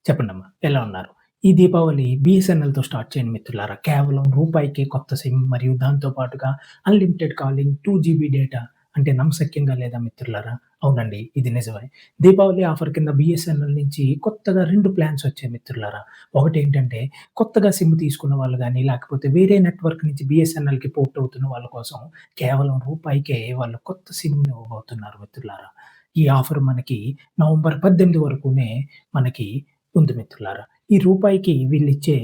చెప్పండమ్మా. ఎలా ఉన్నారు? ఈ దీపావళి బీఎస్ఎన్ఎల్‌తో స్టార్ట్ చేయండి మిత్రులారా. కేవలం రూపాయికే కొత్త సిమ్ మరియు దాంతో పాటుగా అన్‌లిమిటెడ్ కాలింగ్, 2 జీబీ డేటా అంటే నమ్మశక్యంగా లేదా మిత్రులారా? అవునండి. ఇది నిజమే. దీపావళి ఆఫర్ కింద బీఎస్ఎన్ఎల్ నుంచి కొత్తగా 2 ప్లాన్స్ వచ్చాయి మిత్రులారా. ఒకటేంటంటే కొత్తగా సిమ్ తీసుకున్న వాళ్ళు గాని, లేకపోతే వేరే నెట్వర్క్ నుంచి బీఎస్ఎన్ఎల్‌కి పోర్ట్ అవుతున్న వాళ్ళ కోసం కేవలం రూపాయికే వాళ్ళు కొత్త సిమ్‌ని ఇవ్వబోతున్నారు మిత్రులారా. ఈ ఆఫర్ మనకి నవంబర్ 18 వరకునే మనకి ఉంది మిత్రులారా. ఈ రూపాయికి వీళ్ళిచ్చే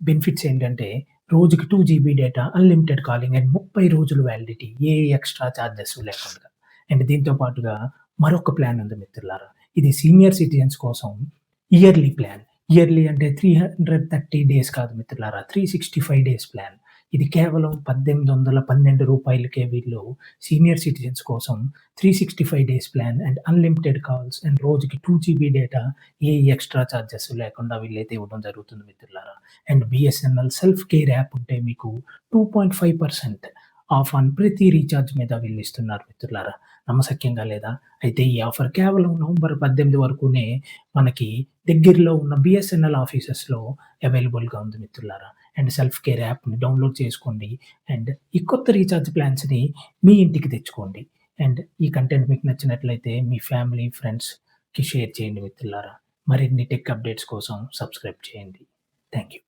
బెనిఫిట్స్ ఏంటంటే, రోజుకి 2 GB data, unlimited calling and 30 రోజులు వాలిడిటీ. ఏ ఎక్స్‌ట్రా చార్జెస్ లేకుండా. అండ్ దీంతో పాటుగా మరొక ప్లాన్ ఉంది మిత్రులారా. ఇది సీనియర్ సిటిజన్స్ కోసం ఇయర్లీ ప్లాన్. ఇయర్లీ అంటే 330 డేస్ కాదు మిత్రులారా. 365 డేస్ ప్లాన్. ఇది కేవలం రూ. 1812కే వీళ్ళు సీనియర్ సిటిజన్స్ కోసం 365 days plan and unlimited calls and రోజుకి 2 జీబీ డేటా ఏ ఎక్స్‌ట్రా చార్జెస్ లేకుండా వీళ్ళైతే ఇవ్వడం జరుగుతుంది మిత్రులారా. And BSNL self care app ఉంటే మీకు 2.5% ఆఫ్ ఆన్ ప్రతి రీచార్జ్ మీద వీళ్ళిస్తున్నారు మిత్రులారా. నమ్మశక్యంగా లేదా? అయితే ఈ ఆఫర్ కేవలం నవంబర్ 18 వరకునే మనకి దగ్గరలో ఉన్న బీఎస్ఎన్ఎల్ ఆఫీసెస్‌లో అవైలబుల్‌గా ఉంది మిత్రులారా. అండ్ సెల్ఫ్ కేర్ యాప్‌ని డౌన్‌లోడ్ చేసుకోండి. అండ్ ఈ కొత్త రీచార్జ్ ప్లాన్స్‌ని మీ ఇంటికి తెచ్చుకోండి. అండ్ ఈ కంటెంట్ మీకు నచ్చినట్లయితే మీ ఫ్యామిలీ, ఫ్రెండ్స్‌కి షేర్ చేయండి మిత్రులారా. మరిన్ని టెక్ అప్డేట్స్ కోసం సబ్స్క్రైబ్ చేయండి. Thank you.